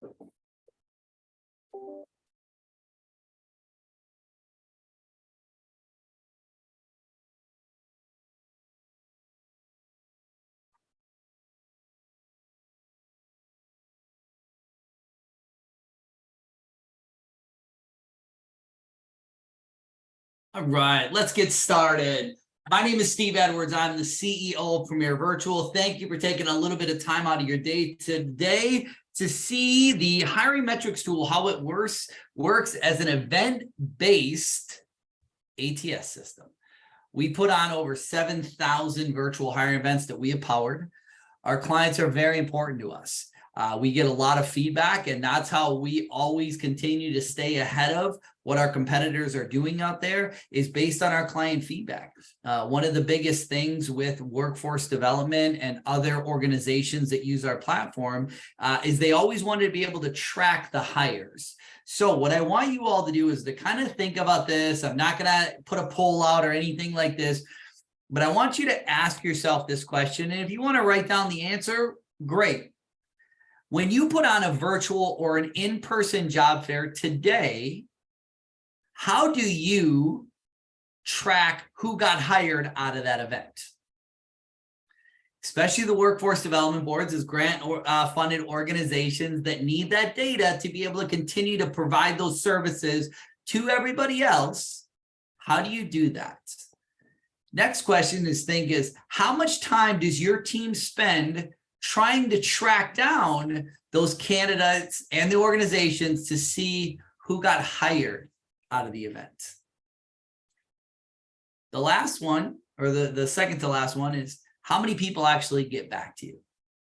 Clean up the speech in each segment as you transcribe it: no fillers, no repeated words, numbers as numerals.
All right, let's get started. My name is Steve Edwards. I'm the CEO of Premier Virtual. Thank you for taking a little bit of time out of your day today to see the hiring metrics tool, how it works as an event-based ATS system. We put on over 7,000 virtual hiring events that we have powered. Our clients are very important to us. We get a lot of feedback, and that's how we always continue to stay ahead of what our competitors are doing out there, is based on our client feedback. One of the biggest things with workforce development and other organizations that use our platform is they always wanted to be able to track the hires. So what I want you all to do is to kind of think about this. I'm not going to put a poll out or anything like this, but I want you to ask yourself this question. And if you want to write down the answer, great. When you put on a virtual or an in-person job fair today, how do you track who got hired out of that event? Especially the workforce development boards as grant funded organizations that need that data to be able to continue to provide those services to everybody else. How do you do that? Next question is how much time does your team spend trying to track down those candidates and the organizations to see who got hired out of the event? The last one, or the second to last one, is how many people actually get back to you?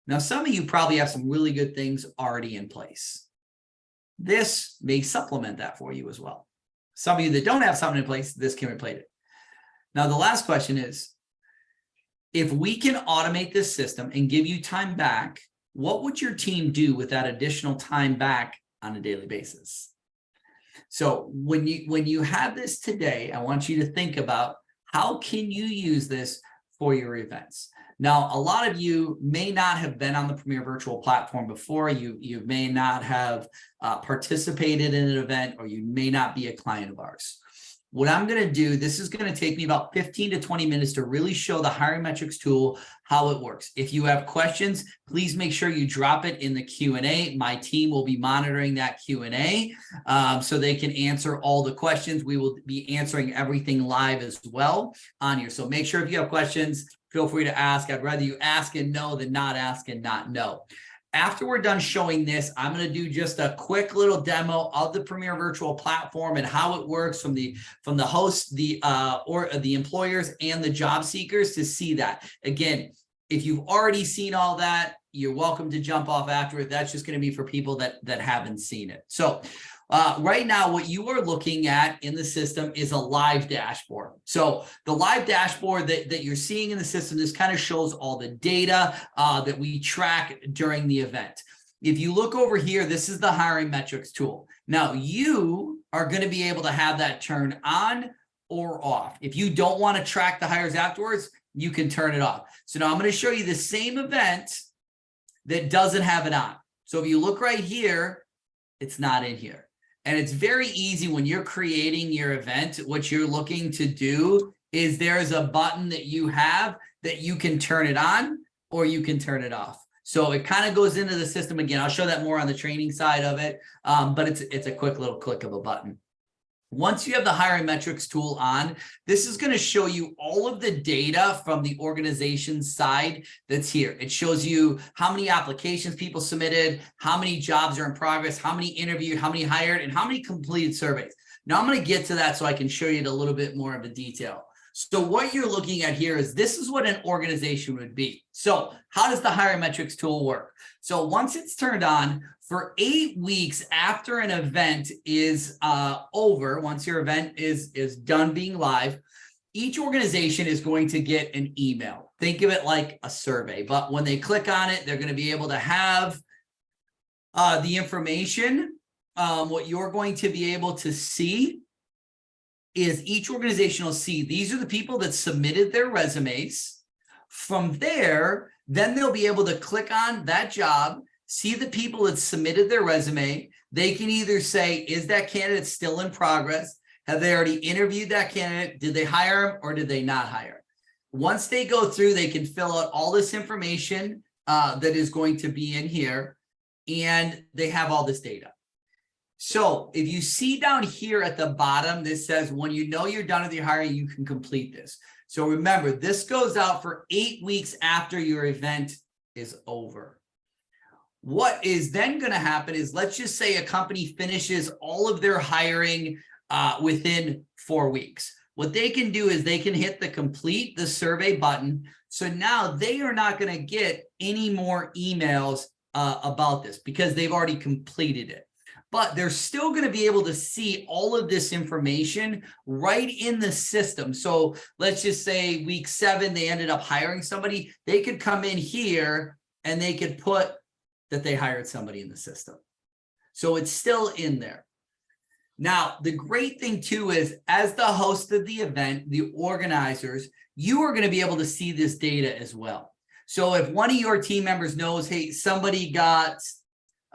Now, some of you probably have some really good things already in place. This may supplement that for you as well. Some of you that don't have something in place, this can replace it. Now, the last question is, if we can automate this system and give you time back, what would your team do with that additional time back on a daily basis? So when you have this today, I want you to think about how can you use this for your events. Now, a lot of you may not have been on the Premier Virtual platform before. You may not have participated in an event, or you may not be a client of ours. What I'm going to do, this is going to take me about 15 to 20 minutes to really show the hiring metrics tool, how it works. If you have questions, please make sure you drop it in the Q&A. My team will be monitoring that Q&A so they can answer all the questions. We will be answering everything live as well on here. So make sure if you have questions, feel free to ask. I'd rather you ask and know than not ask and not know. After we're done showing this, I'm going to do just a quick little demo of the Premier Virtual platform and how it works from the hosts, the employers and the job seekers to see that. Again, if you've already seen all that, you're welcome to jump off after it. That's just going to be for people that haven't seen it. So right now, what you are looking at in the system is a live dashboard. So the live dashboard that you're seeing in the system, this kind of shows all the data that we track during the event. If you look over here, this is the hiring metrics tool. Now, you are going to be able to have that turned on or off. If you don't want to track the hires afterwards, you can turn it off. So now I'm going to show you the same event that doesn't have it on. So if you look right here, it's not in here. And it's very easy when you're creating your event. What you're looking to do is there's a button that you have that you can turn it on or you can turn it off. So it kind of goes into the system again. I'll show that more on the training side of it, but it's a quick little click of a button. Once you have the hiring metrics tool on, this is going to show you all of the data from the organization side that's here. It shows you how many applications people submitted, how many jobs are in progress, how many interviewed, how many hired, and how many completed surveys. Now I'm going to get to that so I can show you a little bit more of the detail. So what you're looking at here is this is what an organization would be. So how does the hiring metrics tool work? So once it's turned on, for 8 weeks after an event is over, once your event is done being live, each organization is going to get an email. Think of it like a survey, but when they click on it, they're going to be able to have the information. What you're going to be able to see is each organization will see these are the people that submitted their resumes. From there, then they'll be able to click on that job, see the people that submitted their resume. They can either say, is that candidate still in progress? Have they already interviewed that candidate? Did they hire him or did they not hire? Once they go through, they can fill out all this information that is going to be in here, and they have all this data. So if you see down here at the bottom, this says, when you know you're done with your hiring, you can complete this. So remember, this goes out for 8 weeks after your event is over. What is then going to happen is, let's just say a company finishes all of their hiring within 4 weeks. What they can do is they can hit the complete the survey button. So now they are not going to get any more emails about this because they've already completed it. But they're still going to be able to see all of this information right in the system. So let's just say week 7, they ended up hiring somebody. They could come in here and they could put that they hired somebody in the system. So it's still in there. Now, the great thing too is, as the host of the event, the organizers, you are going to be able to see this data as well. So if one of your team members knows, hey, somebody got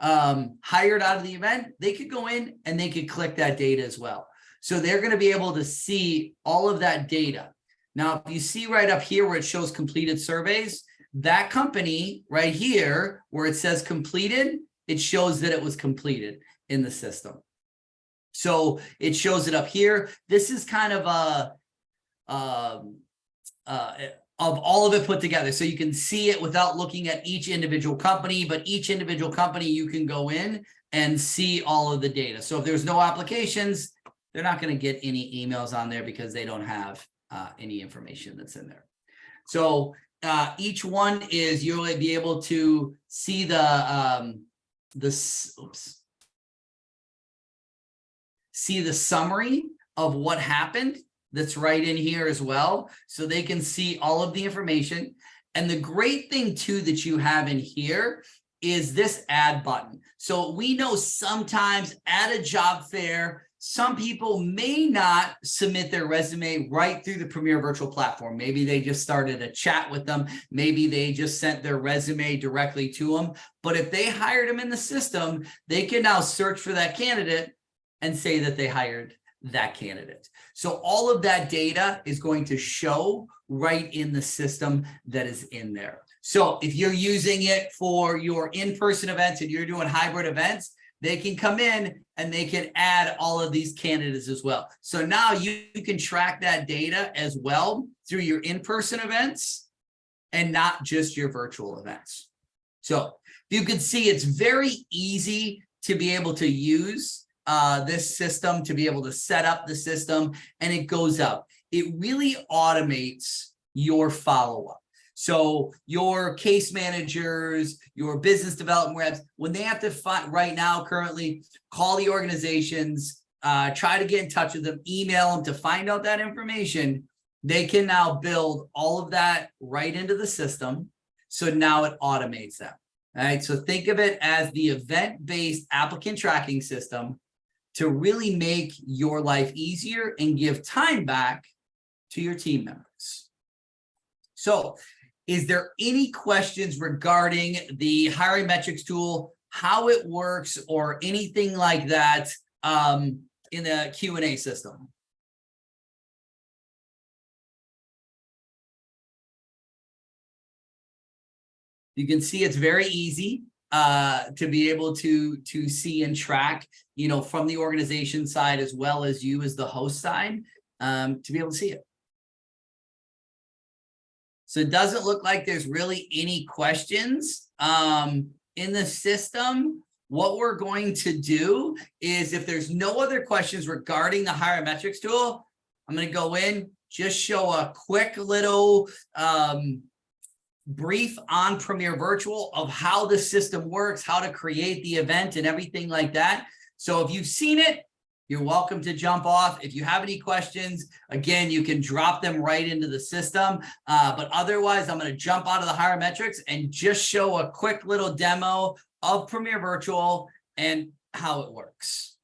hired out of the event, they could go in and they could click that data as well. So they're going to be able to see all of that data. Now, if you see right up here where it shows completed surveys, that company right here where it says completed, it shows that it was completed in the system. So it shows it up here. This is kind of of all of it put together. So you can see it without looking at each individual company, but each individual company, you can go in and see all of the data. So if there's no applications, they're not going to get any emails on there because they don't have any information that's in there. So each one is, you'll be able to see see the summary of what happened. That's right in here as well. So they can see all of the information. And the great thing too that you have in here is this add button. So we know sometimes at a job fair, some people may not submit their resume right through the Premier Virtual Platform. Maybe they just started a chat with them. Maybe they just sent their resume directly to them. But if they hired them in the system, they can now search for that candidate and say that they hired that candidate. So all of that data is going to show right in the system that is in there. So if you're using it for your in-person events and you're doing hybrid events, they can come in and they can add all of these candidates as well. So now you can track that data as well through your in-person events and not just your virtual events. So you can see it's very easy to be able to use this system, to be able to set up the system, and it goes out. It really automates your follow-up. So your case managers, your business development reps, when they have to find right now, currently, call the organizations, try to get in touch with them, email them to find out that information, they can now build all of that right into the system. So now it automates that. All right. So think of it as the event-based applicant tracking system to really make your life easier and give time back to your team members. So is there any questions regarding the hiring metrics tool, how it works, or anything like that in the Q&A system? You can see it's very easy to be able to see and track, from the organization side as well as you as the host side, to be able to see it. So it doesn't look like there's really any questions in the system. What we're going to do is, if there's no other questions regarding the Hire Metrics tool, I'm going to go in, just show a quick little brief on Premier Virtual of how the system works, how to create the event and everything like that. So if you've seen it, you're welcome to jump off. If you have any questions, again, you can drop them right into the system. But otherwise, I'm going to jump out of the Hire Metrics and just show a quick little demo of Premier Virtual and how it works.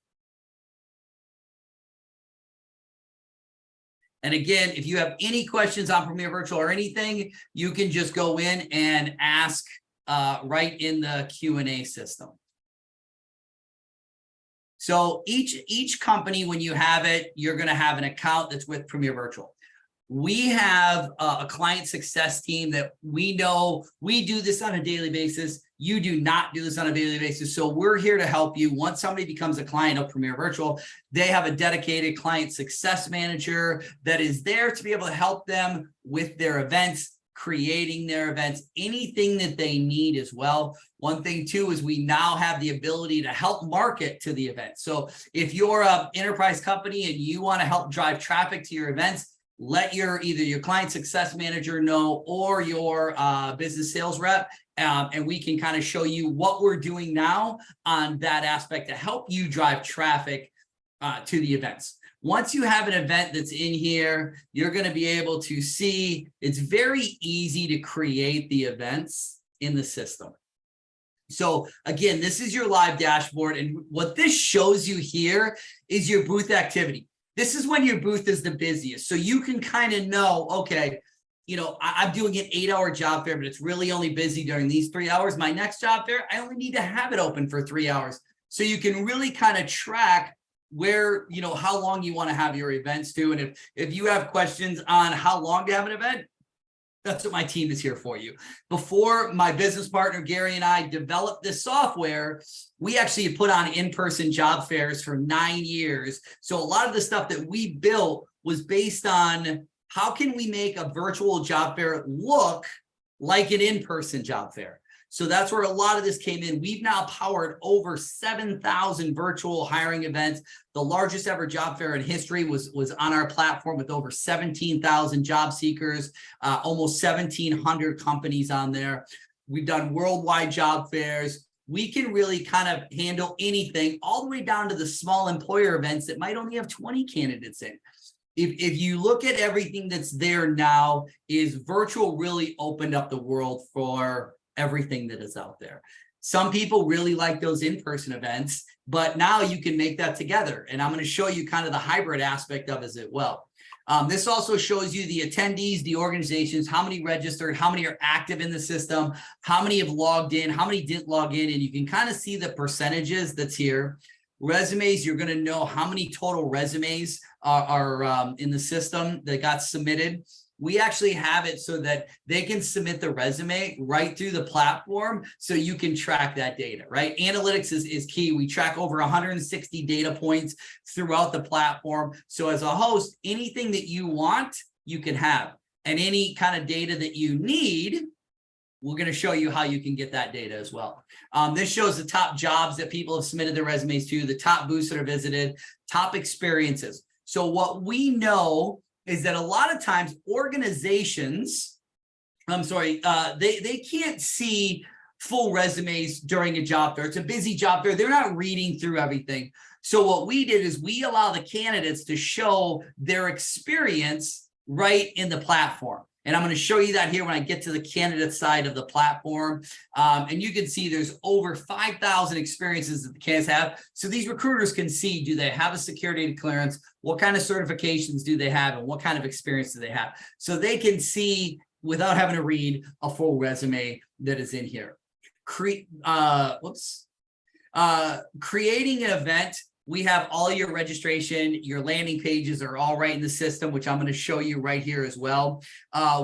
And again, if you have any questions on Premier Virtual or anything, you can just go in and ask right in the Q&A system. So each company, when you have it, you're going to have an account that's with Premier Virtual. We have a client success team that we know we do this on a daily basis. You do not do this on a daily basis. So we're here to help you. Once somebody becomes a client of Premier Virtual, they have a dedicated client success manager that is there to be able to help them with their events, creating their events, anything that they need as well. One thing too is we now have the ability to help market to the event. So if you're an enterprise company and you want to help drive traffic to your events, let either your client success manager know or your business sales rep, and we can kind of show you what we're doing now on that aspect to help you drive traffic to the events. Once you have an event that's in here, you're going to be able to see it's very easy to create the events in the system. So again, this is your live dashboard, and what this shows you here is your booth activity. This is when your booth is the busiest. So you can kind of know, okay, you know, I'm doing an 8-hour job fair, but it's really only busy during these 3 hours. My next job fair, I only need to have it open for 3 hours. So you can really kind of track where, you know, how long you want to have your events to. And if you have questions on how long to have an event, that's what my team is here for you. Before my business partner, Gary, and I developed this software, we actually put on in-person job fairs for 9 years. So a lot of the stuff that we built was based on how can we make a virtual job fair look like an in-person job fair. So that's where a lot of this came in. We've now powered over 7,000 virtual hiring events. The largest ever job fair in history was on our platform with over 17,000 job seekers, almost 1,700 companies on there. We've done worldwide job fairs. We can really kind of handle anything all the way down to the small employer events that might only have 20 candidates in. If you look at everything that's there now, is virtual really opened up the world for everything that is out there. Some people really like those in-person events, but now you can make that together. And I'm going to show you kind of the hybrid aspect of it as well. This also shows you the attendees, the organizations, how many registered, how many are active in the system, how many have logged in, how many didn't log in, and you can kind of see the percentages that's here. Resumes, you're going to know how many total resumes are in the system that got submitted. We actually have it so that they can submit the resume right through the platform so you can track that data, right? Analytics is key. We track over 160 data points throughout the platform. So as a host, anything that you want, you can have. And any kind of data that you need, we're going to show you how you can get that data as well. This shows the top jobs that people have submitted their resumes to, the top booths that are visited, top experiences. So what we know is that a lot of times organizations, they can't see full resumes during a job fair. It's a busy job fair. They're not reading through everything. So what we did is we allow the candidates to show their experience right in the platform. And I'm going to show you that here when I get to the candidate side of the platform. And you can see there's over 5,000 experiences that the candidates have. So these recruiters can see, do they have a security clearance? What kind of certifications do they have? And what kind of experience do they have? So they can see, without having to read, a full resume that is in here. Creating an event. We have all your registration, your landing pages are all right in the system, which I'm going to show you right here as well.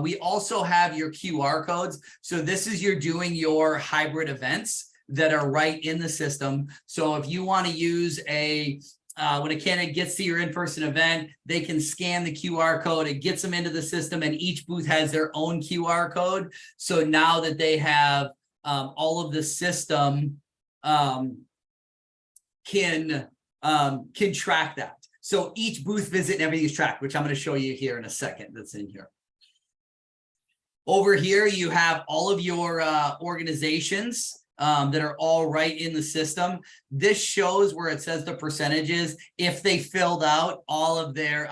We also have your QR codes. So this is you're doing your hybrid events that are right in the system. So if you want to use when a candidate gets to your in-person event, they can scan the QR code. It gets them into the system, and each booth has their own QR code. So now that they have all of the system can track that. So each booth visit and everything is tracked, which I'm going to show you here in a second. That's in here. Over here, you have all of your organizations that are all right in the system. This shows where it says the percentages, if they filled out all of their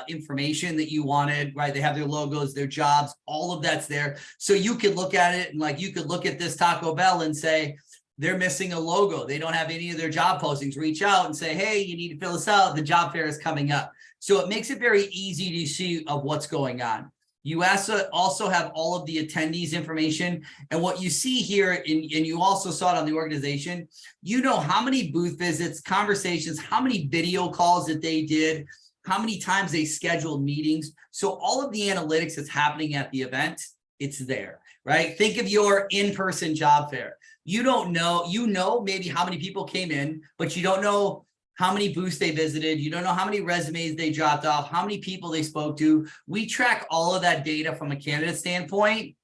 information that you wanted, right? They have their logos, their jobs, all of that's there. So you could look at it and like you could look at this Taco Bell and say, they're missing a logo. They don't have any of their job postings. Reach out and say, hey, you need to fill this out. The job fair is coming up. So it makes it very easy to see of what's going on. You also have all of the attendees information. And what you see here, and you also saw it on the organization, you know how many booth visits, conversations, how many video calls that they did, how many times they scheduled meetings. So all of the analytics that's happening at the event, it's there, right? Think of your in-person job fair. You don't know, you know maybe how many people came in, but you don't know how many booths they visited. You don't know how many resumes they dropped off, how many people they spoke to. We track all of that data from a candidate standpoint,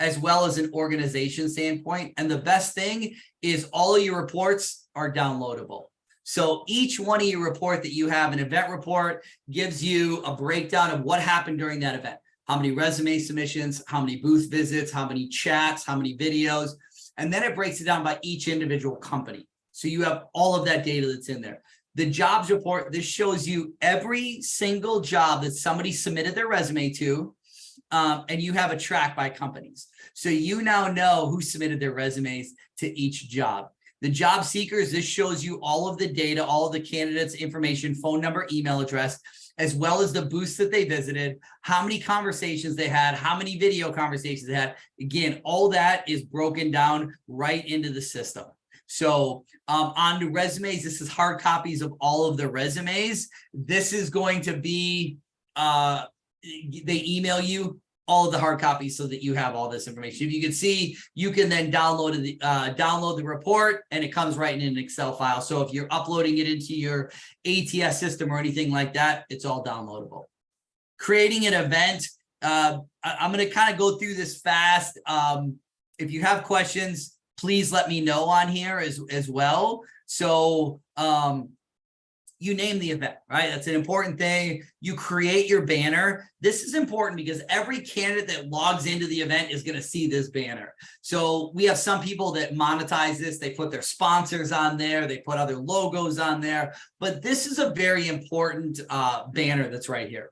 as well as an organization standpoint. And the best thing is all of your reports are downloadable. So each one of your report that you have, an event report, gives you a breakdown of what happened during that event. How many resume submissions, how many booth visits, how many chats, how many videos. And then it breaks it down by each individual company. So you have all of that data that's in there. The jobs report, this shows you every single job that somebody submitted their resume to, and you have a track by companies. So you now know who submitted their resumes to each job. The job seekers, this shows you all of the data, all of the candidates' information, phone number, email address, as well as the booths that they visited, how many conversations they had, how many video conversations they had. Again, all that is broken down right into the system. So on the resumes, this is hard copies of all of the resumes. This is going to be, they email you all of the hard copies so that you have all this information. If you can see, you can then download the report, and it comes right in an Excel file. So if you're uploading it into your ATS system or anything like that, it's all downloadable. Creating an event, I'm going to kind of go through this fast. If you have questions, please let me know on here as well. So you name the event, right? That's an important thing. You create your banner. This is important because every candidate that logs into the event is going to see this banner. So we have some people that monetize this. They put their sponsors on there. They put other logos on there. But this is a very important banner that's right here.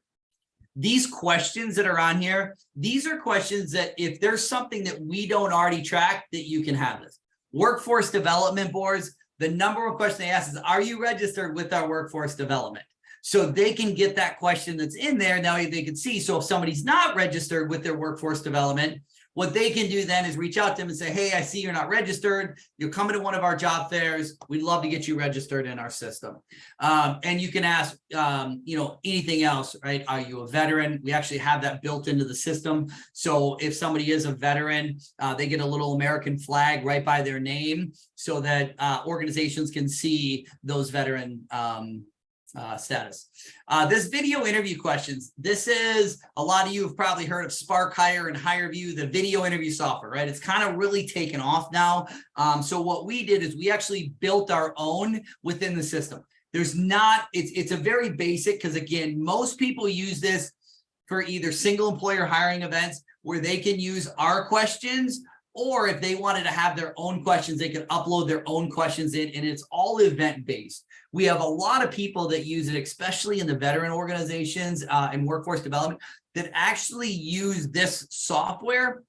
These questions that are on here, these are questions that if there's something that we don't already track, that you can have this. Workforce development boards, the number one question they ask is, are you registered with our workforce development? So they can get that question that's in there. Now they can see. So if somebody's not registered with their workforce development, what they can do then is reach out to them and say, hey, I see you're not registered. You're coming to one of our job fairs. We'd love to get you registered in our system. And you can ask, anything else, right? Are you a veteran? We actually have that built into the system. So if somebody is a veteran, they get a little American flag right by their name so that organizations can see those veteran status. This video interview questions. This is, a lot of you have probably heard of Spark Hire and HireView, the video interview software, right? It's kind of really taken off now. So what we did is we actually built our own within the system. There's not, it's a very basic, because again, most people use this for either single employer hiring events where they can use our questions, or if they wanted to have their own questions, they could upload their own questions in, and it's all event-based. We have a lot of people that use it, especially in the veteran organizations and workforce development, that actually use this software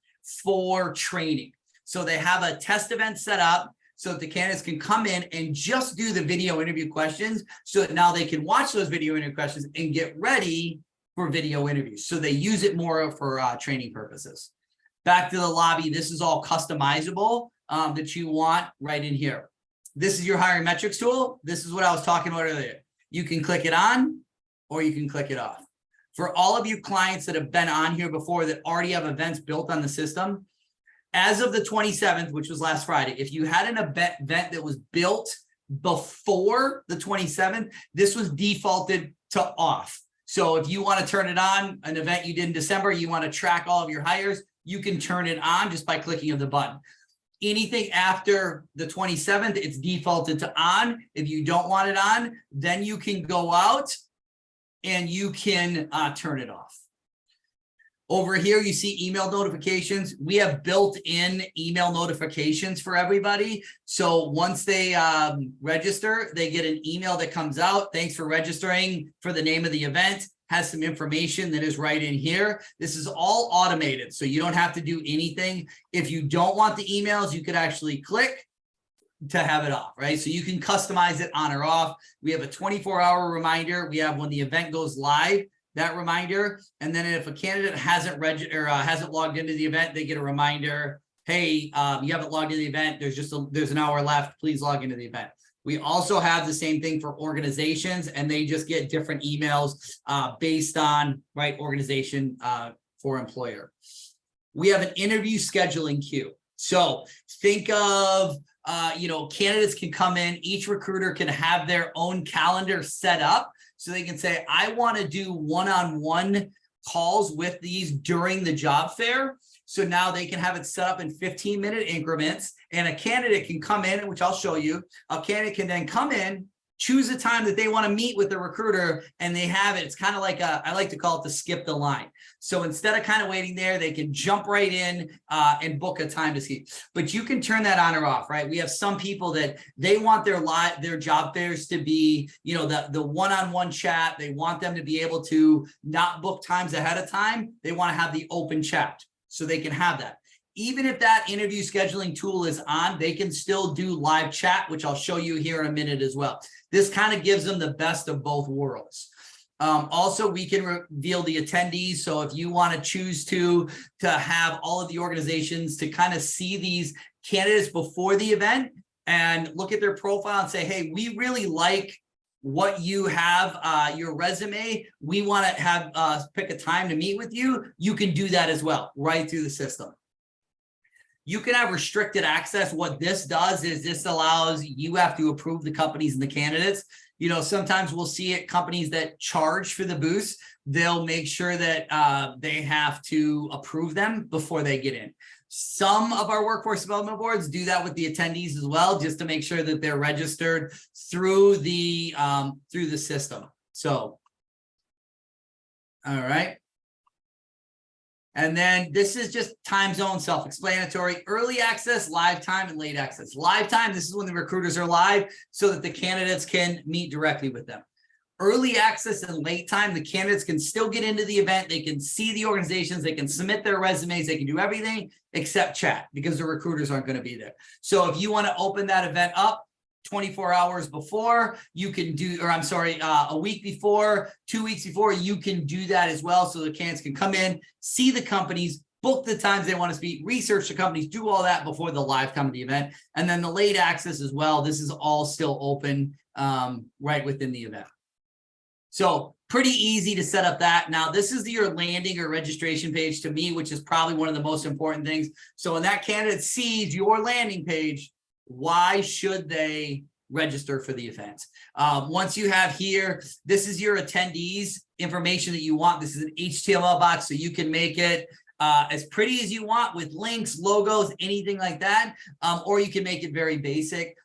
for training. So they have a test event set up so that the candidates can come in and just do the video interview questions, so that now they can watch those video interview questions and get ready for video interviews. So they use it more for training purposes. Back to the lobby, this is all customizable that you want right in here. This is your hiring metrics tool. This is what I was talking about earlier. You can click it on or you can click it off. For all of you clients that have been on here before that already have events built on the system, as of the 27th, which was last Friday, if you had an event that was built before the 27th, this was defaulted to off. So if you want to turn it on, an event you did in December, you want to track all of your hires, you can turn it on just by clicking of the button. Anything after the 27th, it's defaulted to on. If you don't want it on, then you can go out and you can turn it off. Over here, you see email notifications. We have built-in email notifications for everybody. So once they register, they get an email that comes out. Thanks for registering for the name of the event. Has some information that is right in here. This is all automated, so you don't have to do anything. If you don't want the emails, you could actually click to have it off, right? So you can customize it on or off. We have a 24-hour reminder. We have when the event goes live, that reminder. And then if a candidate hasn't hasn't logged into the event, they get a reminder. Hey, you haven't logged into the event. There's an hour left. Please log into the event. We also have the same thing for organizations, and they just get different emails based on organization for employer. We have an interview scheduling queue. So think of candidates can come in. Each recruiter can have their own calendar set up, so they can say, I want to do one-on-one calls with these during the job fair. So now they can have it set up in 15-minute increments, and a candidate can come in, which I'll show you. A candidate can then come in, choose a time that they want to meet with the recruiter, and they have it. It's kind of like I like to call it the skip the line. So instead of kind of waiting there, they can jump right in and book a time to see. But you can turn that on or off, right? We have some people that they want their job fairs to be, the one-on-one chat. They want them to be able to not book times ahead of time. They want to have the open chat, so they can have that. Even if that interview scheduling tool is on, they can still do live chat, which I'll show you here in a minute as well. This kind of gives them the best of both worlds. Also, we can reveal the attendees. So if you want to choose to have all of the organizations to kind of see these candidates before the event and look at their profile and say, hey, we really like what you have, your resume, we want to have pick a time to meet with you. You can do that as well, right through the system. You can have restricted access. What this does is this allows you have to approve the companies and the candidates. Sometimes we'll see it, companies that charge for the booths, they'll make sure that they have to approve them before they get in. Some of our workforce development boards do that with the attendees as well, just to make sure that they're registered through the system. So, all right. And then this is just time zone, self-explanatory. Early access, live time, and late access. Live time, this is when the recruiters are live so that the candidates can meet directly with them. Early access and late time, the candidates can still get into the event. They can see the organizations. They can submit their resumes. They can do everything except chat because the recruiters aren't going to be there. So if you want to open that event up 24 hours before, you can do, or I'm sorry, a week before, 2 weeks before, you can do that as well. So the candidates can come in, see the companies, book the times they want to speak, research the companies, do all that before the live time of the event. And then the late access as well. This is all still open right within the event. So pretty easy to set up that. Now, this is your landing or registration page to me, which is probably one of the most important things. So when that candidate sees your landing page, why should they register for the event? Once you have here, this is your attendees information that you want. This is an HTML box, so you can make it as pretty as you want with links, logos, anything like that, or you can make it very basic.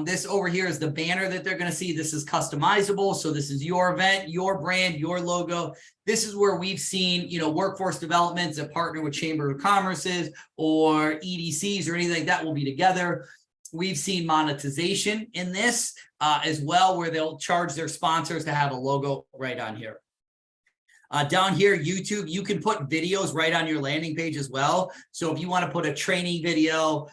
This over here is the banner that they're going to see. This is customizable. So this is your event, your brand, your logo. This is where we've seen, workforce developments that partner with Chamber of Commerce's or EDCs or anything like that will be together. We've seen monetization in this as well, where they'll charge their sponsors to have a logo right on here. Down here, YouTube, you can put videos right on your landing page as well. So if you want to put a training video,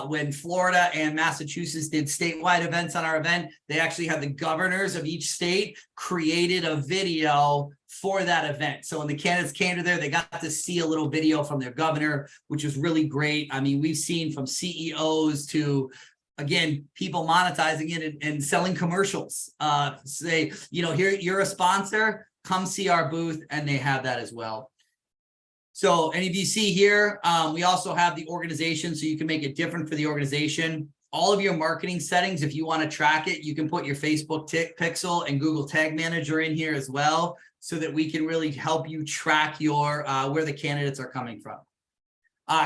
when Florida and Massachusetts did statewide events on our event, they actually had the governors of each state created a video for that event. So when the candidates came to there, they got to see a little video from their governor, which was really great. I mean, we've seen from CEOs to, again, people monetizing it and selling commercials. Say, here, you're a sponsor, come see our booth, and they have that as well. So, and if you see here, we also have the organization, so you can make it different for the organization. All of your marketing settings, if you want to track it, you can put your Facebook pixel and Google Tag Manager in here as well, so that we can really help you track your where the candidates are coming from.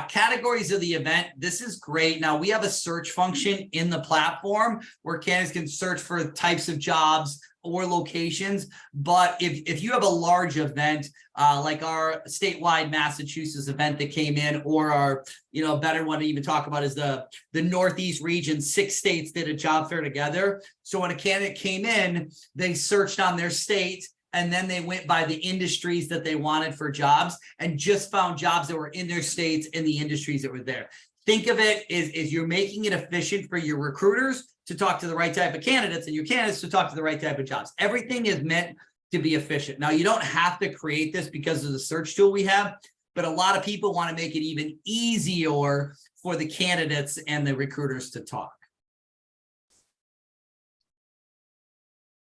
Categories of the event. This is great. Now we have a search function in the platform where candidates can search for types of jobs or locations. But if you have a large event, like our statewide Massachusetts event that came in, or our, a better one to even talk about is the Northeast region, 6 states did a job fair together. So when a candidate came in, they searched on their state, and then they went by the industries that they wanted for jobs and just found jobs that were in their states and the industries that were there. Think of it as you're making it efficient for your recruiters to talk to the right type of candidates and your candidates to talk to the right type of jobs. Everything is meant to be efficient. Now, you don't have to create this because of the search tool we have, but a lot of people want to make it even easier for the candidates and the recruiters to talk.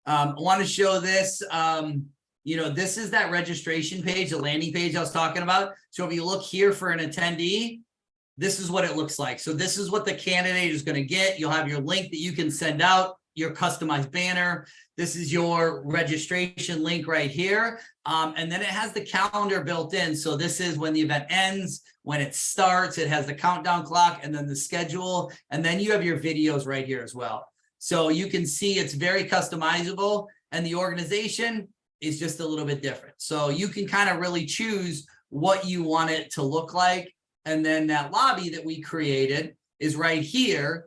I want to show this. This is that registration page, the landing page I was talking about. So if you look here for an attendee, this is what it looks like. So this is what the candidate is going to get. You'll have your link that you can send out, your customized banner. This is your registration link right here. And then it has the calendar built in. So this is when the event ends, when it starts, it has the countdown clock, and then the schedule. And then you have your videos right here as well. So you can see it's very customizable, and the organization is just a little bit different. So you can kind of really choose what you want it to look like. And then that lobby that we created is right here.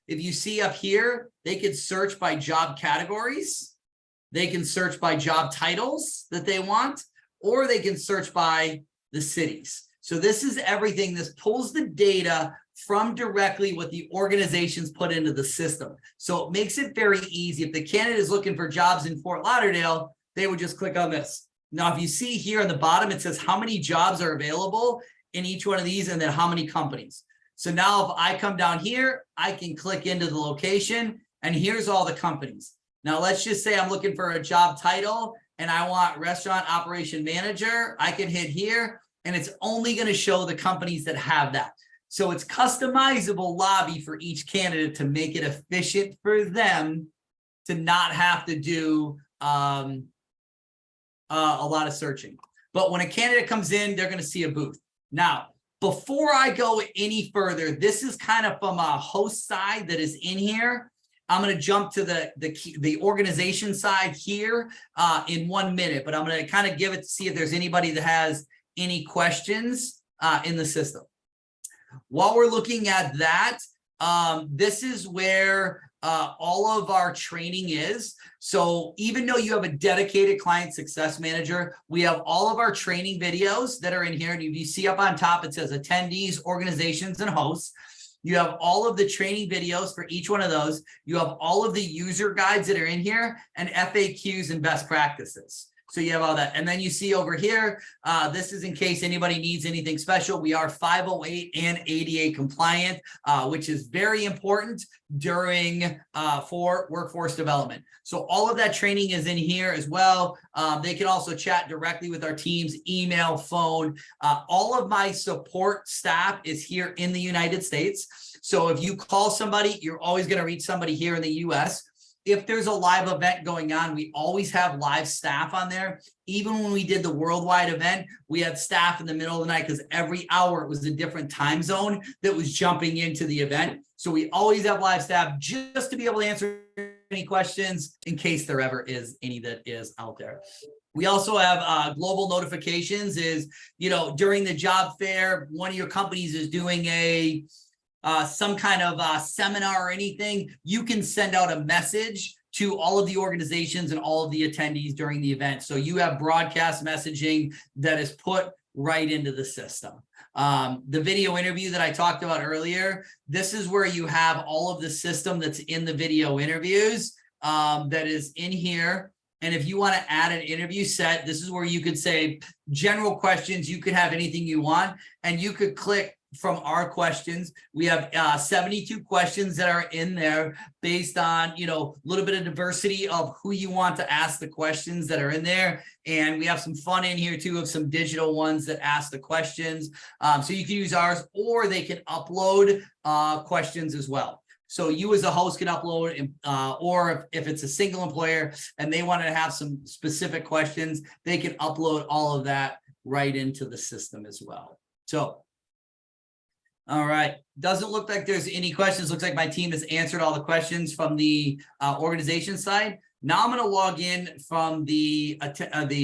If you see up here, they can search by job categories. They can search by job titles that they want, or they can search by the cities. So this is everything. This pulls the data from directly what the organizations put into the system. So it makes it very easy. If the candidate is looking for jobs in Fort Lauderdale, they would just click on this. Now, if you see here on the bottom, it says how many jobs are available in each one of these, and then how many companies. So now if I come down here, I can click into the location, and here's all the companies. Now, let's just say I'm looking for a job title and I want restaurant operation manager. I can hit here, and it's only going to show the companies that have that. So it's customizable lobby for each candidate to make it efficient for them to not have to do a lot of searching. But when a candidate comes in, they're going to see a booth. Now, before I go any further, this is kind of from a host side that is in here. I'm going to jump to the organization side here in 1 minute, but I'm going to kind of give it to see if there's anybody that has any questions in the system. While we're looking at that, this is where all of our training is. So even though you have a dedicated client success manager, we have all of our training videos that are in here. And if you see up on top, it says attendees, organizations, and hosts. You have all of the training videos for each one of those. You have all of the user guides that are in here, and FAQs and best practices. So you have all that. And then you see over here, this is in case anybody needs anything special. We are 508 and ADA compliant, which is very important during for workforce development. So all of that training is in here as well. They can also chat directly with our teams, email, phone. All of my support staff is here in the United States. So if you call somebody, you're always going to reach somebody here in the US. If there's a live event going on, we always have live staff on there. Even when we did the worldwide event, we had staff in the middle of the night because every hour it was a different time zone that was jumping into the event. So we always have live staff just to be able to answer any questions in case there ever is any that is out there. We also have global notifications is, during the job fair, one of your companies is doing some kind of seminar or anything, you can send out a message to all of the organizations and all of the attendees during the event. So you have broadcast messaging that is put right into the system. The video interview that I talked about earlier, this is where you have all of the system that's in the video interviews that is in here. And if you want to add an interview set, this is where you could say general questions. You could have anything you want, and you could click from our questions. We have 72 questions that are in there based on, a little bit of diversity of who you want to ask the questions that are in there. And we have some fun in here too of some digital ones that ask the questions. So you can use ours, or they can upload questions as well. So you as a host can upload, or if it's a single employer and they want to have some specific questions, they can upload all of that right into the system as well. So all right. Doesn't look like there's any questions. Looks like my team has answered all the questions from the organization side. Now I'm going to log in from for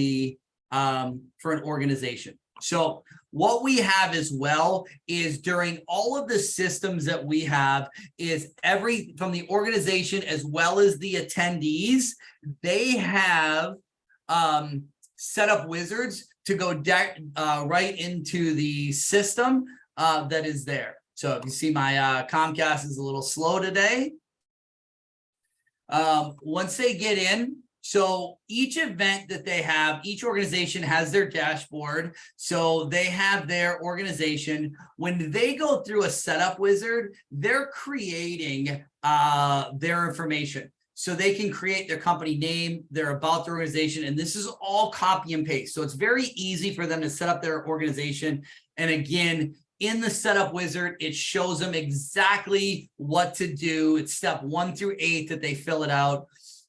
an organization. So what we have as well is during all of the systems that we have is from the organization as well as the attendees, they have set up wizards to go right into the system that is there. So if you see my Comcast is a little slow today. Once they get in, So each event that they have, each organization has their dashboard. So they have their organization. When they go through a setup wizard, they're creating their information. So they can create their company name, their about their organization, and this is all copy and paste. So it's very easy for them to set up their organization. And again, in the setup wizard, it shows them exactly what to do. It's step 1 through 8 that they fill it out.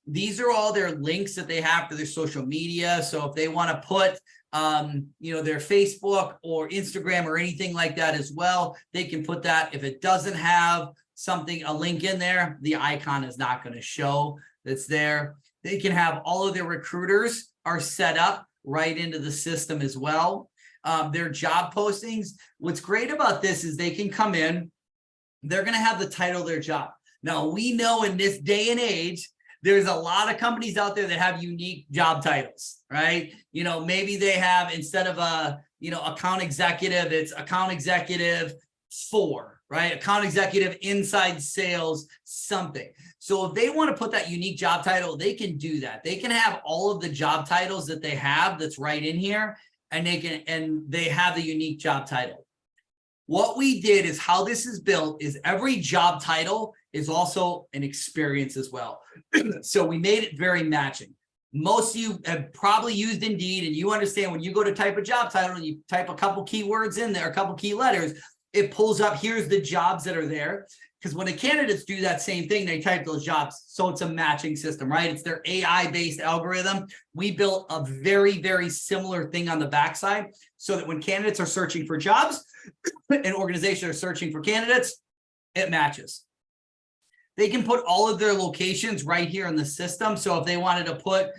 These are all their links that they have for their social media. So if they want to put, their Facebook or Instagram or anything like that as well, they can put that. If it doesn't have a link in there, the icon is not going to show that's there. They can have all of their recruiters are set up right into the system as well. Their job postings. What's great about this is they can come in, they're going to have the title of their job. Now, we know in this day and age, there's a lot of companies out there that have unique job titles, right? Maybe they have, instead of account executive, it's account executive 4, right? Account executive inside sales, something. So if they want to put that unique job title, they can do that. They can have all of the job titles that they have that's right in here, and they have the unique job title. What we did is how this is built is every job title is also an experience as well. So we made it very matching. Most of you have probably used Indeed, and you understand when you go to type a job title and you type a couple keywords in there, a couple key letters, it pulls up, here's the jobs that are there. Because when the candidates do that same thing, they type those jobs. So it's a matching system, right? It's their AI-based algorithm. We built a very, very similar thing on the backside so that when candidates are searching for jobs and organizations are searching for candidates, it matches. They can put all of their locations right here in the system. So if they wanted to put,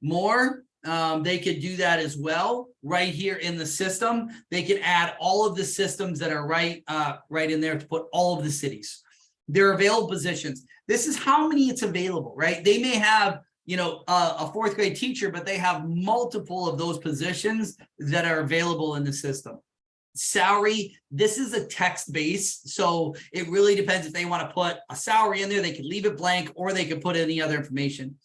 more, they could do that as well right here in the system. They can add all of the systems that are right in there to put all of the cities. Their available positions. This is how many it's available, right? They may have, a 4th grade teacher, but they have multiple of those positions that are available in the system. Salary, this is a text base, so it really depends if they want to put a salary in there. They could leave it blank, or they could put any other information.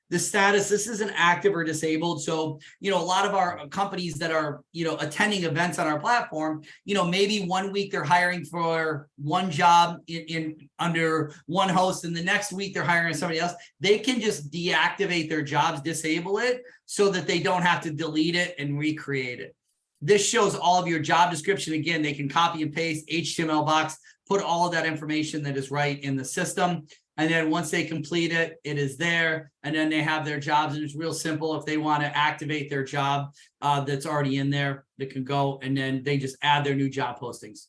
The status, this isn't active or disabled. So, a lot of our companies that are, attending events on our platform, maybe 1 week they're hiring for one job in under one host, and the next week they're hiring somebody else. They can just deactivate their jobs, disable it, so that they don't have to delete it and recreate it. This shows all of your job description. Again, they can copy and paste HTML box, put all of that information that is right in the system. And then once they complete it, it is there. And then they have their jobs. And it's real simple. If they want to activate their job that's already in there, they can go, and then they just add their new job postings.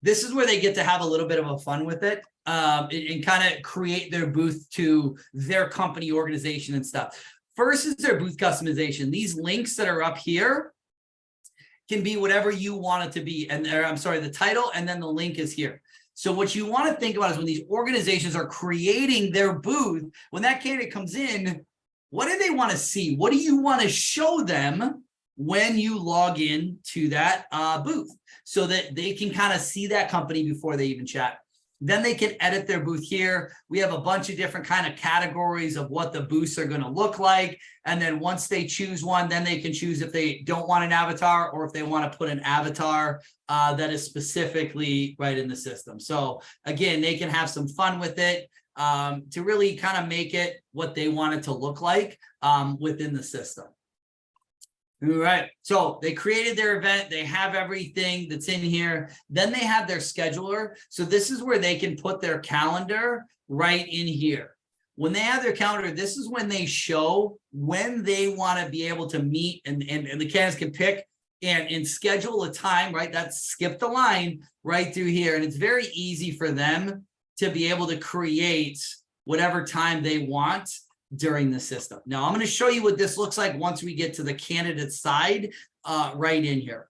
This is where they get to have a little bit of a fun with it and kind of create their booth to their company organization and stuff. First is their booth customization. These links that are up here can be whatever you want it to be. And the title, and then the link is here. So what you want to think about is when these organizations are creating their booth, when that candidate comes in, what do they want to see? What do you want to show them when you log in to that booth, so that they can kind of see that company before they even chat? Then they can edit their booth here. We have a bunch of different kind of categories of what the booths are going to look like. And then once they choose one, then they can choose if they don't want an avatar, or if they want to put an avatar that is specifically right in the system. So again, they can have some fun with it to really kind of make it what they want it to look like within the system. All right, so they created their event. They have everything that's in here. Then they have their scheduler. So this is where they can put their calendar right in here. When they have their calendar, this is when they show when they want to be able to meet, and the candidates can pick and schedule a time, right? That's skip the line right through here. And it's very easy for them to be able to create whatever time they want during the system. Now, I'm going to show you what this looks like once we get to the candidate side right in here.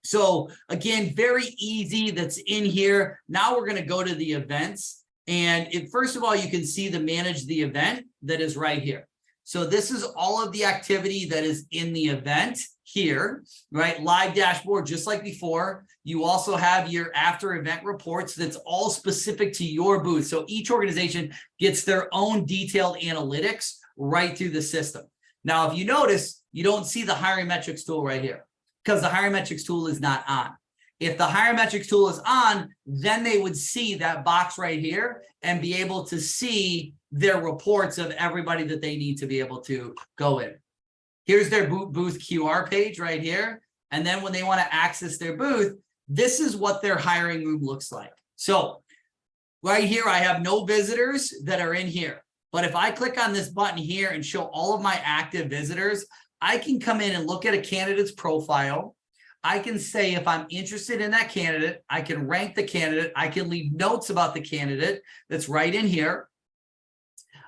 So again, very easy. That's in here. Now we're going to go to the events. And first of all, you can see the manage the event that is right here. So this is all of the activity that is in the event here, right? Live dashboard, just like before. You also have your after event reports that's all specific to your booth. So each organization gets their own detailed analytics right through the system. Now, if you notice, you don't see the hiring metrics tool right here because the hiring metrics tool is not on. If the hiring metrics tool is on, then they would see that box right here and be able to see their reports of everybody that they need to be able to go in. Here's their booth QR page right here. And then when they want to access their booth, this is what their hiring room looks like. So right here, I have no visitors that are in here. But if I click on this button here and show all of my active visitors, I can come in and look at a candidate's profile. I can say if I'm interested in that candidate, I can rank the candidate. I can leave notes about the candidate that's right in here.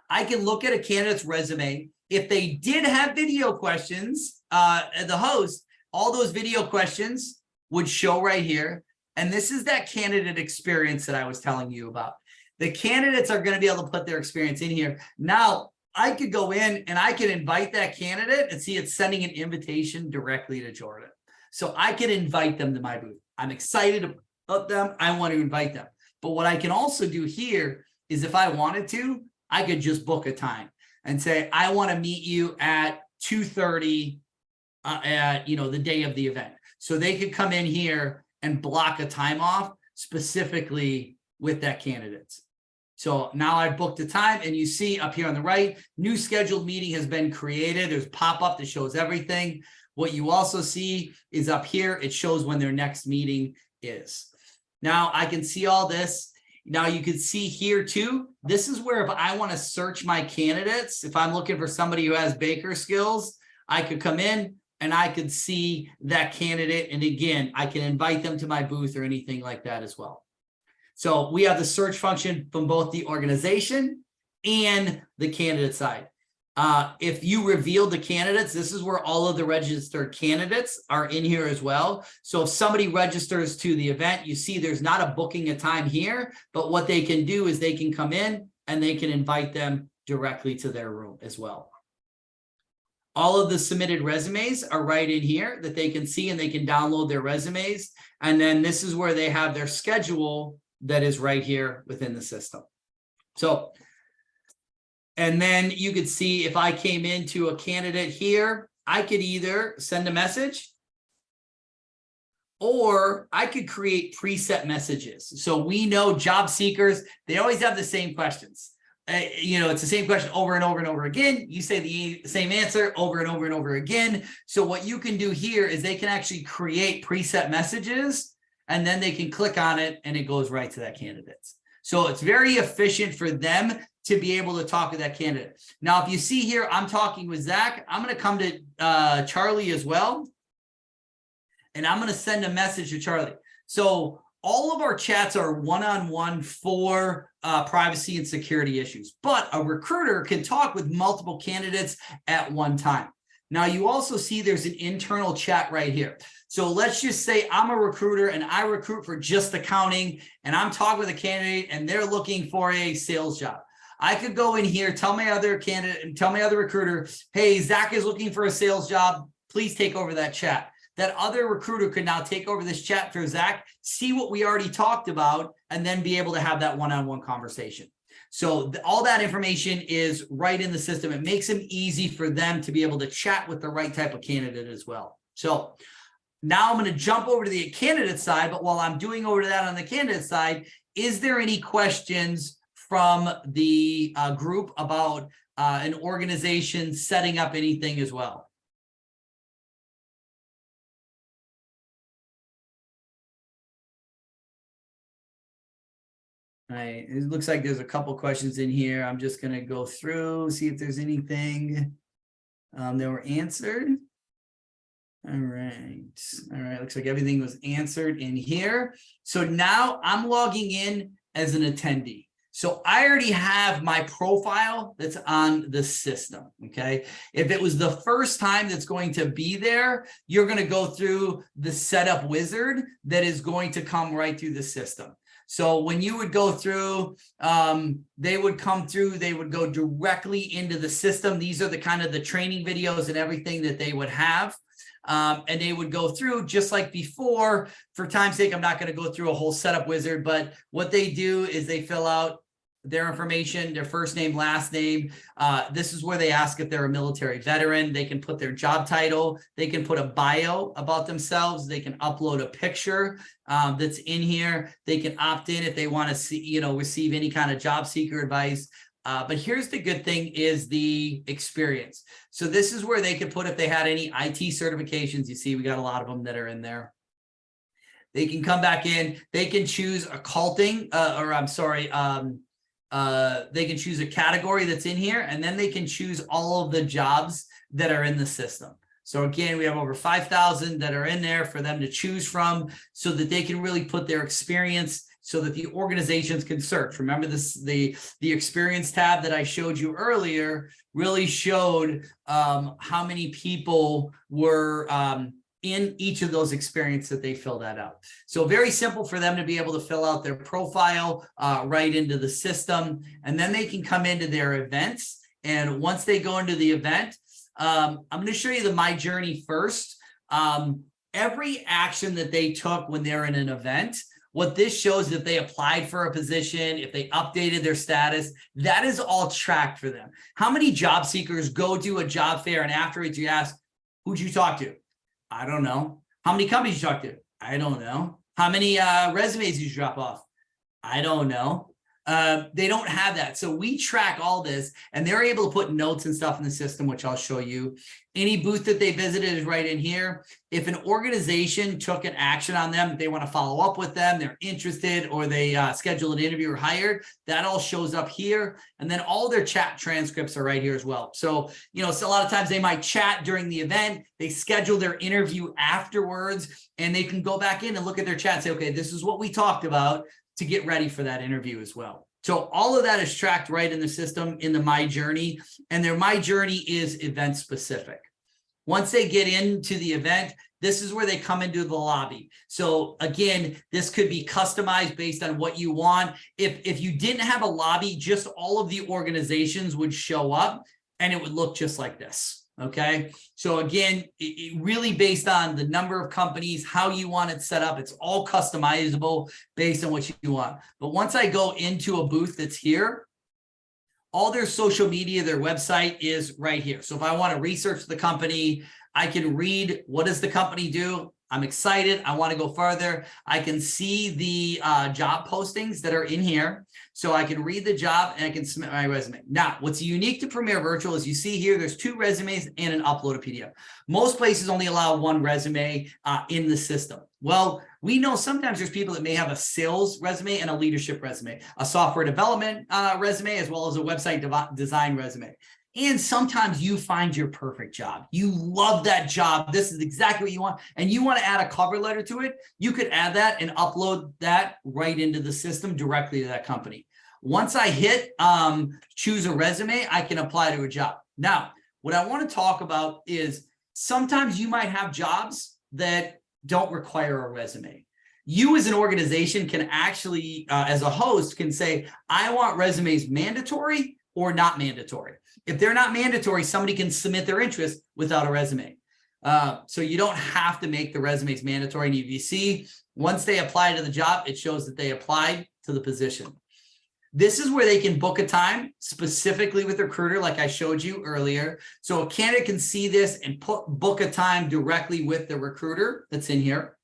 I can look at a candidate's resume. If they did have video questions, the host, all those video questions would show right here. And this is that candidate experience that I was telling you about. The candidates are going to be able to put their experience in here. Now, I could go in and I can invite that candidate and see it's sending an invitation directly to Jordan. So I can invite them to my booth. I'm excited about them. I want to invite them. But what I can also do here is if I wanted to, I could just book a time and say, I want to meet you at 2:30 at the day of the event. So they could come in here and block a time off specifically with that candidate. So now I've booked a time and you see up here on the right, new scheduled meeting has been created. There's pop-up that shows everything. What you also see is up here, it shows when their next meeting is. Now I can see all this. Now you can see here too, this is where if I want to search my candidates, if I'm looking for somebody who has baker skills, I could come in and I could see that candidate. And again, I can invite them to my booth or anything like that as well. So we have the search function from both the organization and the candidate side. If you reveal the candidates, this is where all of the registered candidates are in here as well. So if somebody registers to the event, you see there's not a booking a time here, but what they can do is they can come in and they can invite them directly to their room as well. All of the submitted resumes are right in here that they can see and they can download their resumes. And then this is where they have their schedule that is right here within the system. So, and then you could see if I came into a candidate here, I could either send a message or I could create preset messages. So we know job seekers, they always have the same questions. It's the same question over and over and over again. You say the same answer over and over and over again. So what you can do here is they can actually create preset messages and then they can click on it and it goes right to that candidate. So it's very efficient for them to be able to talk to that candidate. Now, if you see here, I'm talking with Zach. I'm going to come to Charlie as well. And I'm going to send a message to Charlie. So all of our chats are one-on-one for privacy and security issues, but a recruiter can talk with multiple candidates at one time. Now, you also see there's an internal chat right here. So let's just say I'm a recruiter and I recruit for just accounting and I'm talking with a candidate and they're looking for a sales job. I could go in here, tell my other candidate and tell my other recruiter, hey, Zach is looking for a sales job. Please take over that chat. That other recruiter could now take over this chat for Zach, see what we already talked about, and then be able to have that one-on-one conversation. So all that information is right in the system. It makes it easy for them to be able to chat with the right type of candidate as well. So now I'm going to jump over to the candidate side, but while I'm doing over to that on the candidate side, is there any questions from the group about an organization setting up anything as well? All right, it looks like there's a couple questions in here. I'm just going to go through, see if there's anything that were answered. All right. Looks like everything was answered in here. So now I'm logging in as an attendee. So I already have my profile that's on the system, okay? If it was the first time that's going to be there, you're going to go through the setup wizard that is going to come right through the system. So when you would go through, they would come through, they would go directly into the system. These are the kind of the training videos and everything that they would have. And they would go through just like before. For time's sake, I'm not going to go through a whole setup wizard, but what they do is they fill out their information, their first name, last name. This is where they ask if they're a military veteran. They can put their job title. They can put a bio about themselves. They can upload a picture that's in here. They can opt in if they want to see, receive any kind of job seeker advice. But here's the good thing is the experience. So this is where they could put if they had any IT certifications. You see, we got a lot of them that are in there. They can come back in. They can choose occulting, they can choose a category that's in here, and then they can choose all of the jobs that are in the system. So again, we have over 5,000 that are in there for them to choose from so that they can really put their experience so that the organizations can search. Remember this, the experience tab that I showed you earlier really showed how many people were in each of those experiences that they fill that out. So very simple for them to be able to fill out their profile right into the system. And then they can come into their events. And once they go into the event, I'm going to show you the My Journey first. Every action that they took when they're in an event, what this shows, if they applied for a position, if they updated their status, that is all tracked for them. How many job seekers go to a job fair and afterwards you ask, who'd you talk to? I don't know. How many companies you talk to? I don't know. How many resumes you drop off? I don't know. They don't have that. So we track all this and they're able to put notes and stuff in the system, which I'll show you. Any booth that they visited is right in here. If an organization took an action on them, they want to follow up with them, they're interested, or they schedule an interview or hired, that all shows up here. And then all their chat transcripts are right here as well. So, so a lot of times they might chat during the event, they schedule their interview afterwards, and they can go back in and look at their chat and say, okay, this is what we talked about, to get ready for that interview as well. So all of that is tracked right in the system in the My Journey, and their My Journey is event specific. Once they get into the event, this is where they come into the lobby. So again, this could be customized based on what you want. If you didn't have a lobby, just all of the organizations would show up and it would look just like this. Okay. So again, it really based on the number of companies, how you want it set up. It's all customizable based on what you want. But once I go into a booth that's here, all their social media, their website is right here. So if I want to research the company, I can read, what does the company do? I'm excited. I want to go further. I can see the job postings that are in here. So I can read the job and I can submit my resume. Now, what's unique to Premier Virtual is you see here, there's 2 resumes and an upload of PDF. Most places only allow 1 resume in the system. Well, we know sometimes there's people that may have a sales resume and a leadership resume, a software development resume, as well as a website design resume. And sometimes you find your perfect job. You love that job. This is exactly what you want. And you want to add a cover letter to it. You could add that and upload that right into the system directly to that company. Once I hit choose a resume, I can apply to a job. Now, what I want to talk about is sometimes you might have jobs that don't require a resume. You as an organization can actually, as a host, can say, I want resumes mandatory or not mandatory. If they're not mandatory, somebody can submit their interest without a resume. So you don't have to make the resumes mandatory. And if you see, once they apply to the job, it shows that they applied to the position. This is where they can book a time specifically with the recruiter, like I showed you earlier. So a candidate can see this and book a time directly with the recruiter that's in here.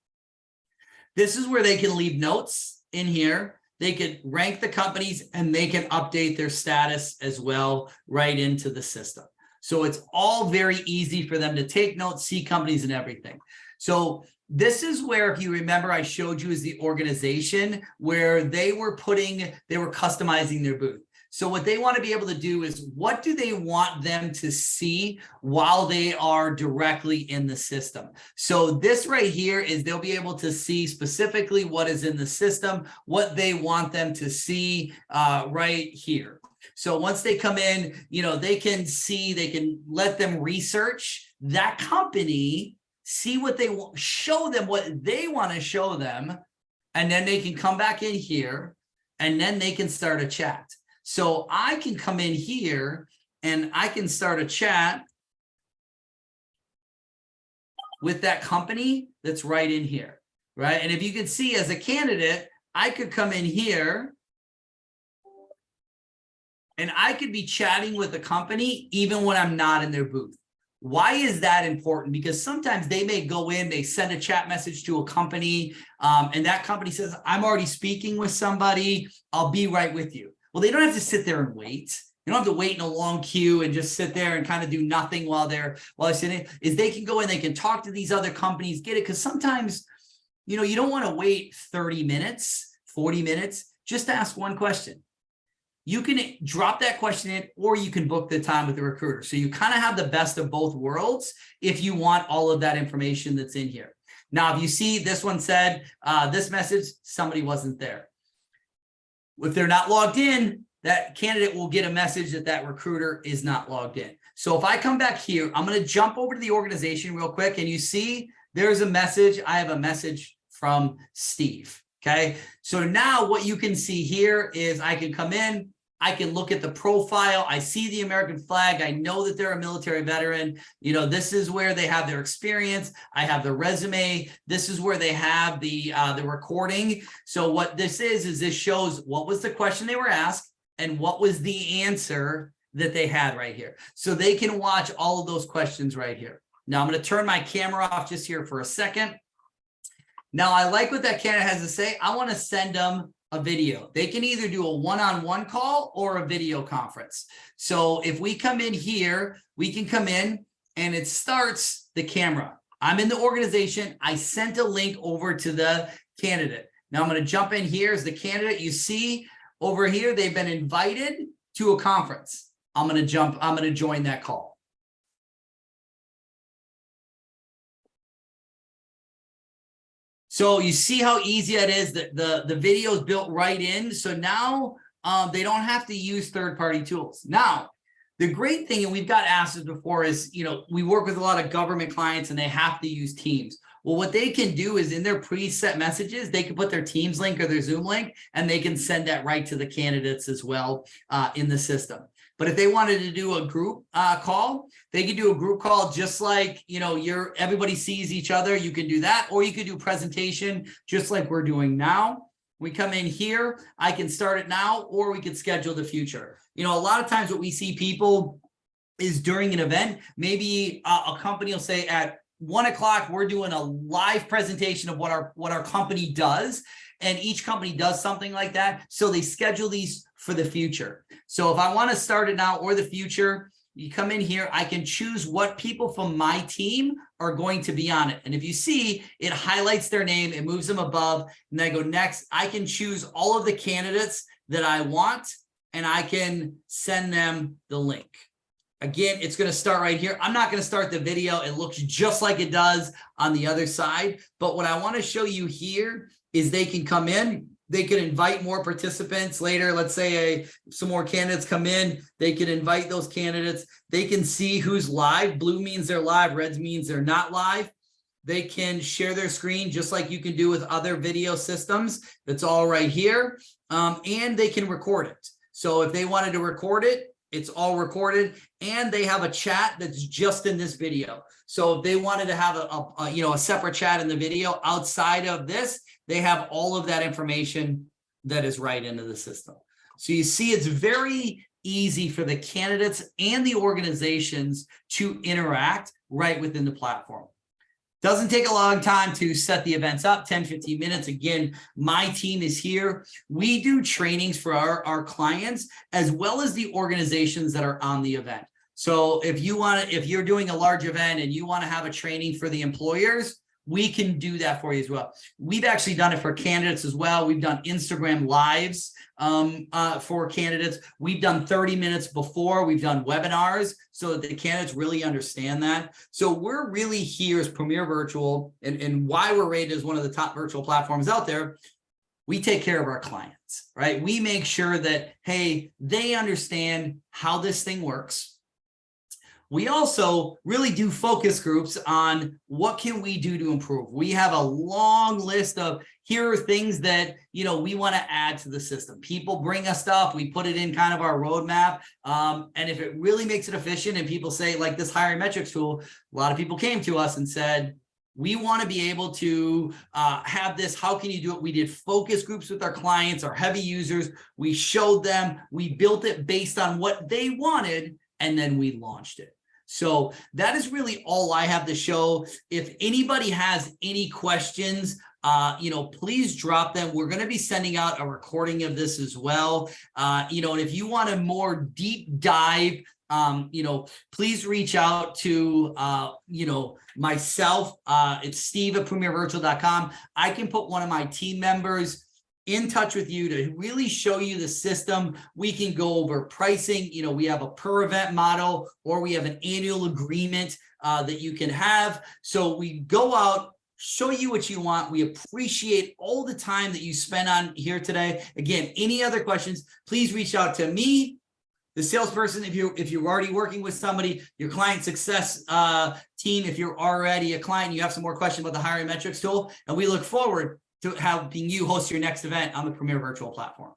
This is where they can leave notes in here. They could rank the companies and they can update their status as well right into the system. So it's all very easy for them to take notes, see companies and everything. So this is where, if you remember, I showed you as the organization where they were customizing their booth. So what they want to be able to do is, what do they want them to see while they are directly in the system? So this right here is they'll be able to see specifically what is in the system, what they want them to see right here. So once they come in, they can see, they can let them research that company, see what they want, show them what they want to show them, and then they can come back in here, and then they can start a chat. So I can come in here and I can start a chat with that company that's right in here, right? And if you can see as a candidate, I could come in here and I could be chatting with the company even when I'm not in their booth. Why is that important? Because sometimes they may go in, they send a chat message to a company, and that company says, I'm already speaking with somebody, I'll be right with you. Well, they don't have to sit there and wait. You don't have to wait in a long queue and just sit there and kind of do nothing while they're sitting. Is they can go in, they can talk to these other companies, get it. Because sometimes, you know, you don't want to wait 30 minutes, 40 minutes, just to ask one question. You can drop that question in, or you can book the time with the recruiter. So you kind of have the best of both worlds if you want all of that information that's in here. Now, if you see this one said, this message, somebody wasn't there. If they're not logged in, that candidate will get a message that that recruiter is not logged in. So if I come back here, I'm going to jump over to the organization real quick, and you see there's a message. I have a message from Steve. Okay, so now what you can see here is I can come in, I can look at the profile, I see the American flag, I know that they're a military veteran, you know, this is where they have their experience, I have the resume, this is where they have the recording. So what this is this shows what was the question they were asked and what was the answer that they had right here. So they can watch all of those questions right here. Now I'm going to turn my camera off just here for a second. Now, I like what that candidate has to say. I want to send them a video. They can either do a one-on-one call or a video conference. So if we come in here, we can come in and it starts the camera. I'm in the organization. I sent a link over to the candidate. Now I'm going to jump in here as the candidate. You see over here, they've been invited to a conference. I'm going to join that call. So you see how easy it is that the video is built right in. So now they don't have to use third-party tools. Now, the great thing, and we've got asked this before, is, you know, we work with a lot of government clients and they have to use Teams. Well, what they can do is in their preset messages, they can put their Teams link or their Zoom link, and they can send that right to the candidates as well in the system. But if they wanted to do a group call, they could do a group call just like, you know, everybody sees each other. You can do that, or you could do presentation just like we're doing now. We come in here, I can start it now, or we could schedule the future. You know, a lot of times what we see people is during an event, maybe a company will say at 1 o'clock, we're doing a live presentation of what our company does. And each company does something like that. So they schedule these for the future. So if I want to start it now or the future, you come in here, I can choose what people from my team are going to be on it. And if you see, it highlights their name, it moves them above, and then I go next. I can choose all of the candidates that I want, and I can send them the link. Again, it's going to start right here. I'm not going to start the video. It looks just like it does on the other side. But what I want to show you here is they can come in. They can invite more participants later. Let's say some more candidates come in. They can invite those candidates. They can see who's live. Blue means they're live. Red means they're not live. They can share their screen just like you can do with other video systems. That's all right here. And they can record it. So if they wanted to record it, it's all recorded, and they have a chat that's just in this video. So if they wanted to have a separate chat in the video outside of this, they have all of that information that is right into the system. So you see, it's very easy for the candidates and the organizations to interact right within the platform. Doesn't take a long time to set the events up, 10, 15 minutes. Again, my team is here. We do trainings for our clients as well as the organizations that are on the event. So if you're doing a large event and you want to have a training for the employers, we can do that for you as well. We've actually done it for candidates as well. We've done Instagram lives for candidates. We've done 30 minutes before. We've done webinars so that the candidates really understand that. So we're really here as Premier Virtual, and why we're rated as one of the top virtual platforms out there. We take care of our clients, right? We make sure that, hey, they understand how this thing works. We also really do focus groups on what can we do to improve. We have a long list of here are things that, you know, we want to add to the system. People bring us stuff, we put it in kind of our roadmap. And if it really makes it efficient and people say like this hiring metrics tool, a lot of people came to us and said, we want to be able to have this. How can you do it? We did focus groups with our clients, our heavy users. We showed them, we built it based on what they wanted, and then we launched it. So that is really all I have to show. If anybody has any questions, you know, please drop them. We're going to be sending out a recording of this as well. You know, and if you want a more deep dive, you know, please reach out to, you know, myself. It's steve@premiervirtual.com. I can put one of my team members in touch with you to really show you the system. We can go over pricing. You know, we have a per event model, or we have an annual agreement that you can have. So we go out, show you what you want. We appreciate all the time that you spent on here today. Again, any other questions, please reach out to me, the salesperson, if you're already working with somebody, your client success team, if you're already a client, you have some more questions about the hiring metrics tool, and we look forward to helping you host your next event on the Premier Virtual platform.